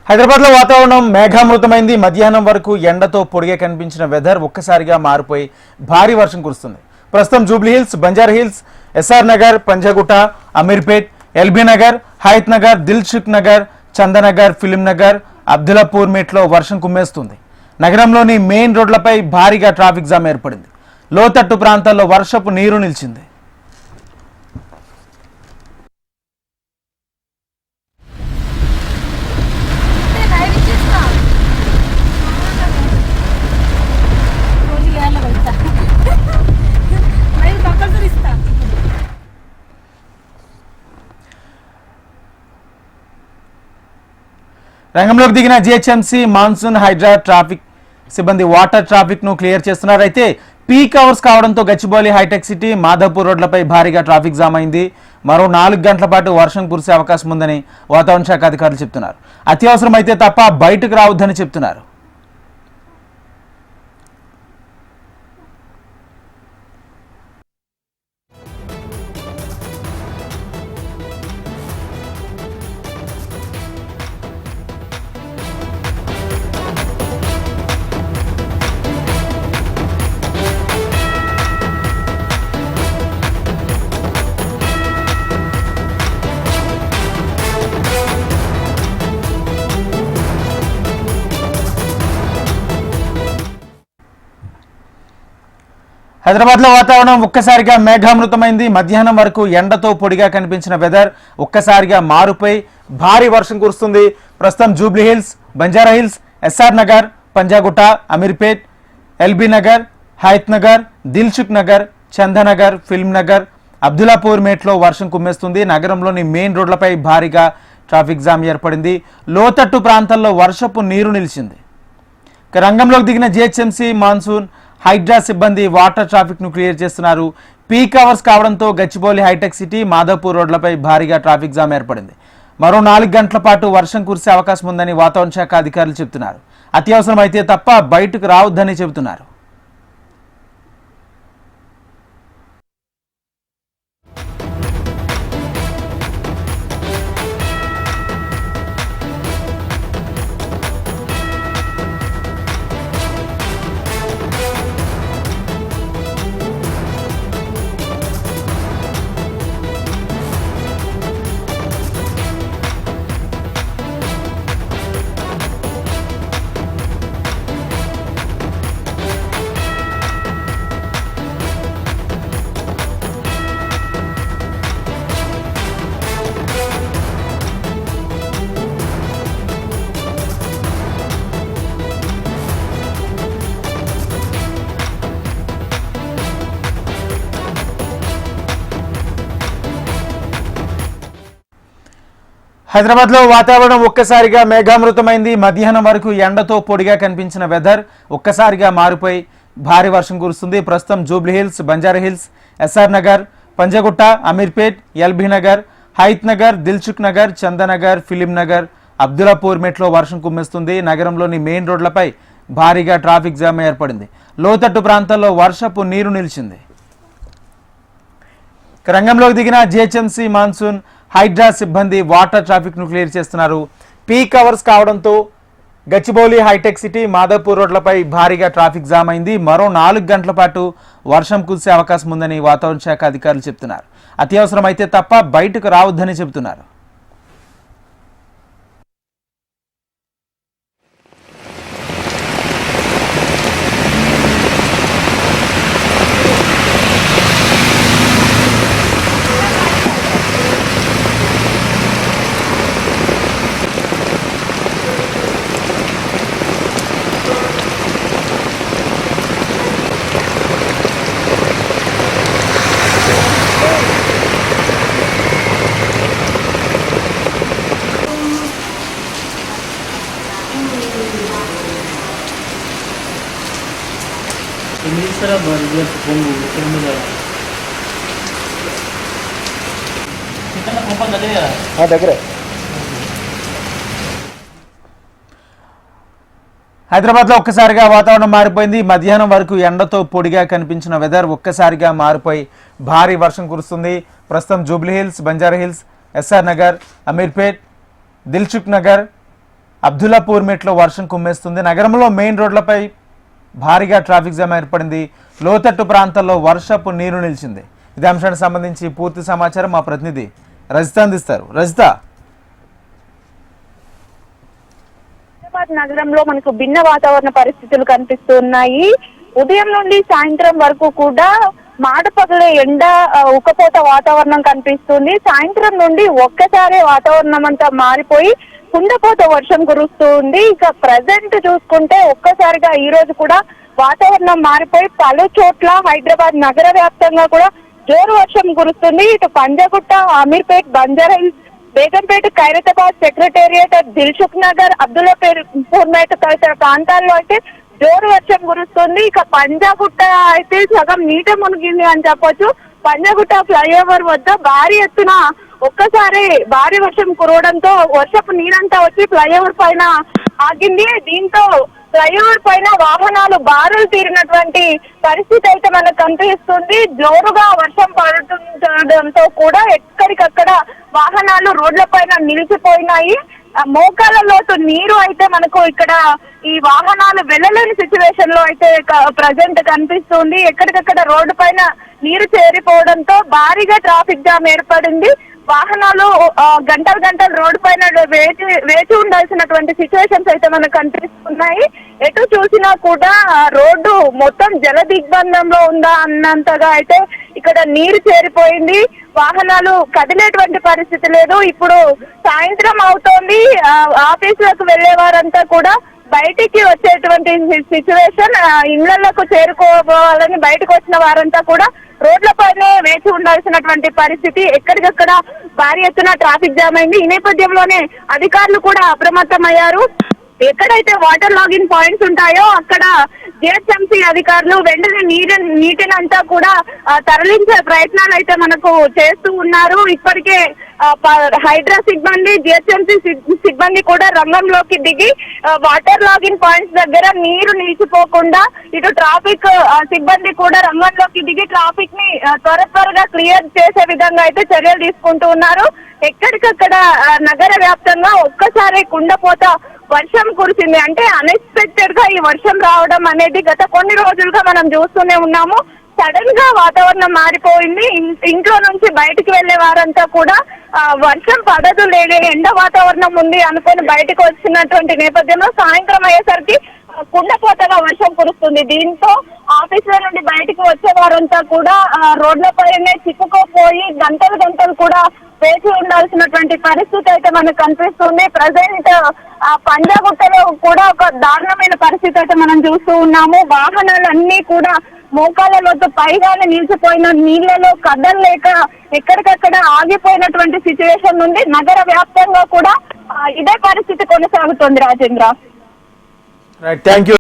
హైదరాబాద్లో వాతావరణం మేఘామృతమైంది. మధ్యాహ్నం వరకు ఎండతో పొడిగే కనిపించిన వెదర్ ఒక్కసారిగా మారిపోయి భారీ వర్షం కురుస్తుంది. ప్రస్తుతం జూబ్లీ హిల్స్, బంజారా హిల్స్, ఎస్ఆర్ నగర్, పంజాగుట్ట, అమీర్పేట్, ఎల్బీ నగర్, హయత్ నగర్, దిల్సుఖ్ నగర్, చందనగర్, ఫిలిం నగర్, అబ్దుల్లాపూర్ మేట్లో వర్షం కుమ్మేస్తుంది. నగరంలోని మెయిన్ రోడ్లపై భారీగా ట్రాఫిక్ జామ్ ఏర్పడింది. లోతట్టు ప్రాంతాల్లో వర్షపు నీరు నిలిచింది. రంగంలోకి దిగిన జిహెచ్ఎంసీ మాన్సూన్ హైడ్రా ట్రాఫిక్ సిబ్బంది వాటర్ ట్రాఫిక్ ను క్లియర్ చేస్తున్నారు. అయితే పీక్ అవర్స్ కావడంతో గచ్చిబౌలి, హైటెక్ సిటీ, మాధవపూర్ రోడ్లపై భారీగా ట్రాఫిక్ జామ్ అయింది. మరో 4 గంటల పాటు వర్షం కురిసే అవకాశం ఉందని వాతావరణ శాఖ అధికారులు చెప్తున్నారు. అత్యవసరం అయితే తప్ప బయటకు రావద్దని చెప్తున్నారు. హైదరాబాద్లో వాతావరణం ఒక్కసారిగా మేఘామృతమైంది. మధ్యాహ్నం వరకు ఎండతో పొడిగా కనిపించిన వెదర్ ఒక్కసారిగా మారిపోయి భారీ వర్షం కురుస్తుంది. ప్రస్తుతం జూబ్లీ హిల్స్, బంజారా హిల్స్, ఎస్ఆర్ నగర్, పంజాగుట్ట, అమీర్పేట్, ఎల్బీ నగర్, హయత్ నగర్, దిల్సుఖ్ నగర్, చందనగర్, ఫిల్మ్ నగర్, అబ్దుల్లాపూర్ మేట్లో వర్షం కుమ్మేస్తుంది. నగరంలోని మెయిన్ రోడ్లపై భారీగా ట్రాఫిక్ జామ్ ఏర్పడింది. లోతట్టు ప్రాంతాల్లో వర్షపు నీరు నిలిచింది. రంగంలోకి దిగిన జిహెచ్ఎంసీ మాన్సూన్ హైడ్రా సిబ్బంది వాటర్ ట్రాఫిక్ ను క్లియర్ చేస్తున్నారు. పీక్ అవర్స్ కావడంతో గచ్చిబౌలి, హైటెక్ సిటీ, మాధవపూర్ రోడ్లపై భారీగా ట్రాఫిక్ జామ్ ఏర్పడింది. మరో 4 గంటల పాటు వర్షం కురిసే అవకాశం ఉందని వాతావరణ శాఖ అధికారులు చెబుతున్నారు. అత్యవసరం అయితే తప్ప బయటకు రావద్దని చెబుతున్నారు. హైదరాబాద్లో వాతావరణం ఒక్కసారిగా మేఘామృతమైంది. మధ్యాహ్నం వరకు ఎండతో పొడిగా కనిపించిన వెదర్ ఒక్కసారిగా మారిపోయి భారీ వర్షం కురుస్తుంది. ప్రస్తుతం జూబ్లీ హిల్స్, బంజారా హిల్స్, ఎస్ఆర్ నగర్, పంజాగుట్ట, అమీర్పేట్, ఎల్బీ నగర్, హయత్ నగర్, దిల్సుఖ్ నగర్, చందనగర్, ఫిలిం నగర్, అబ్దుల్లాపూర్ మేట్లో వర్షం కుమ్మేస్తుంది. నగరంలోని మెయిన్ రోడ్లపై భారీగా ట్రాఫిక్ జామ్ ఏర్పడింది. లోతట్టు ప్రాంతాల్లో వర్షపు నీరు నిలిచింది. రంగంలోకి దిగిన జిహెచ్ఎంసీ మాన్సూన్ హైడ్రా సిబ్బంది వాటర్ ట్రాఫిక్ ను క్లియర్ చేస్తున్నారు. పీక్ అవర్స్ కావడంతో గచ్చిబౌలి, హైటెక్ సిటీ, మాధవపూర్ రోడ్లపై భారీగా ట్రాఫిక్ జామ్ అయింది. మరో 4 గంటల పాటు వర్షం కురిసే అవకాశం ఉందని వాతావరణ శాఖ అధికారులు చెబుతున్నారు. అత్యవసరం అయితే తప్ప బయటకు రావద్దని చెబుతున్నారు. Será banho, supongo, pelo menos. Kita nak kumpulan ada ya? Ada kira. హైదరాబాద్లో ఒక్కసారిగా వాతావరణం మారిపోయింది. మధ్యాహ్నం వరకు ఎండతో పొడిగా కనిపించిన వెదర్ ఒక్కసారిగా మారిపోయి భారీ వర్షం కురుస్తుంది. ప్రస్తుతం జూబ్లీ హిల్స్, బంజారా హిల్స్, ఎస్ఆర్ నగర్, అమీర్పేట్, దిల్సుఖ్ నగర్, అబ్దుల్లాపూర్ మెట్లో వర్షం కుమ్మేస్తుంది. నగరంలో మెయిన్ రోడ్లపై భారీగా ట్రాఫిక్ జామ్ ఏర్పడింది. లోతట్టు ప్రాంతాల్లో వర్షపు నీరు నిలిచింది. ఇదే అంశానికి సంబంధించి పూర్తి సమాచారం మా ప్రతినిధి రజిత అందిస్తారు. రజిత, హైదరాబాద్ నగరంలో మనకు భిన్న వాతావరణ పరిస్థితులు కనిపిస్తున్నాయి. ఉదయం నుండి సాయంత్రం వరకు కూడా మాడపగలే ఎండ ఉక్కపోత వాతావరణం కనిపిస్తుంది. సాయంత్రం నుండి ఒక్కసారి వాతావరణం అంతా మారిపోయి కుండపోత వర్షం కురుస్తుంది. ఇక ప్రజెంట్ చూసుకుంటే ఒక్కసారిగా ఈ రోజు కూడా వాతావరణం మారిపోయి పలు చోట్ల హైదరాబాద్ నగర వ్యాప్తంగా కూడా జోరు వర్షం కురుస్తుంది. ఇటు పంజాగుట్ట, అమీర్పేట్, బంజారాహిల్స్, బేగంపేట, ఖైరతాబాద్, సెక్రటేరియట్, దిల్సుఖ్ నగర్, అబ్దుల్లాపూర్ మేట తదితర ప్రాంతాల్లో అయితే జోరు వర్షం కురుస్తుంది. ఇక పంజాగుట్ట అయితే సగం నీట మునిగింది అని చెప్పొచ్చు. పంజాగుట్ట ఫ్లైఓవర్ వద్ద భారీ ఎత్తున ఒక్కసారి భారీ వర్షం కురవడంతో వర్షపు నీరంతా వచ్చి ఫ్లైఓవర్ పైన ఆగింది. దీంతో ఫ్లైఓవర్ పైన వాహనాలు బారులు తీరినటువంటి పరిస్థితి అయితే మనకు కనిపిస్తుంది. జోరుగా వర్షం పడుతుండడంతో కూడా ఎక్కడికక్కడ వాహనాలు రోడ్ల పైన నిలిచిపోయినాయి. మోకాల లోతు నీరు అయితే మనకు ఇక్కడ ఈ వాహనాలు వెళ్ళలేని సిచ్యువేషన్ లో అయితే ప్రజెంట్ కనిపిస్తుంది. ఎక్కడికక్కడ రోడ్డు పైన నీరు చేరిపోవడంతో భారీగా ట్రాఫిక్ జామ్ ఏర్పడింది. వాహనాలు గంటలు రోడ్డు పైన వేచి ఉండాల్సినటువంటి సిచ్యువేషన్స్ అయితే మనకు కనిపిస్తున్నాయి. ఎటు చూసినా కూడా రోడ్డు మొత్తం జల దిగ్బంధంలో ఉందా అన్నంతగా అయితే ఇక్కడ నీరు చేరిపోయింది. వాహనాలు కదిలేటువంటి పరిస్థితి లేదు. ఇప్పుడు సాయంత్రం అవుతోంది. ఆఫీసులకు వెళ్లే వారంతా కూడా బయటికి వచ్చేటువంటి సిచ్యువేషన్, ఇళ్లకు చేరుకోవాలని బయటకు వచ్చిన వారంతా కూడా రోడ్లపైనే వేచి ఉండాల్సినటువంటి పరిస్థితి. ఎక్కడికక్కడ భారీ ఎత్తున ట్రాఫిక్ జామ్ అయింది. ఈ నేపథ్యంలోనే అధికారులు కూడా అప్రమత్తమయ్యారు. ఎక్కడైతే వాటర్ లాగిన్ పాయింట్స్ ఉంటాయో అక్కడ జిహెచ్ఎంసీ అధికారులు వెంటనే నీటినంతా కూడా తరలించే ప్రయత్నాలు అయితే మనకు చేస్తూ ఉన్నారు. ఇప్పటికే హైడ్రా సిబ్బంది, జిహెచ్ఎంసీ సిబ్బంది కూడా రంగంలోకి దిగి వాటర్ లాగిన్ పాయింట్స్ దగ్గర నీరు నిలిచిపోకుండా ఇటు ట్రాఫిక్ సిబ్బంది కూడా రంగంలోకి దిగి ట్రాఫిక్ ని త్వరగా క్లియర్ చేసే విధంగా అయితే చర్యలు తీసుకుంటూ ఉన్నారు. ఎక్కడికక్కడ నగర వ్యాప్తంగా ఒక్కసారి కుండపోత వర్షం కురిసింది. అంటే అన్ఎక్స్పెక్టెడ్ గా ఈ వర్షం రావడం అనేది గత కొన్ని రోజులుగా మనం చూస్తూనే ఉన్నాము. సడన్ గా వాతావరణం మారిపోయింది. ఇంట్లో నుంచి బయటికి వెళ్లే వారంతా కూడా వర్షం పడదు, లేదే ఎండ వాతావరణం ఉంది అనుకొని బయటకు వచ్చినటువంటి నేపథ్యంలో సాయంత్రం అయ్యేసరికి కుండపోతగా వర్షం కురుస్తుంది. దీంతో ఆఫీసుల నుండి బయటకు వచ్చే వారంతా కూడా రోడ్లపైనే చిక్కుకోపోయి గంటలు కూడా వేచి ఉండాల్సినటువంటి పరిస్థితి అయితే మనకు కనిపిస్తుంది. ప్రజెంట్ పంజాగుట్టలో కూడా ఒక దారుణమైన పరిస్థితి అయితే మనం చూస్తూ ఉన్నాము. వాహనాలన్నీ కూడా మోకాళ్ళలోతో పైగానే నిలిచిపోయిన నీళ్లలో కదలలేక ఎక్కడికక్కడ ఆగిపోయినటువంటి సిచ్యువేషన్ నుండి నగర వ్యాప్తంగా కూడా ఇదే పరిస్థితి కొనసాగుతుంది. Rajendra, thank you.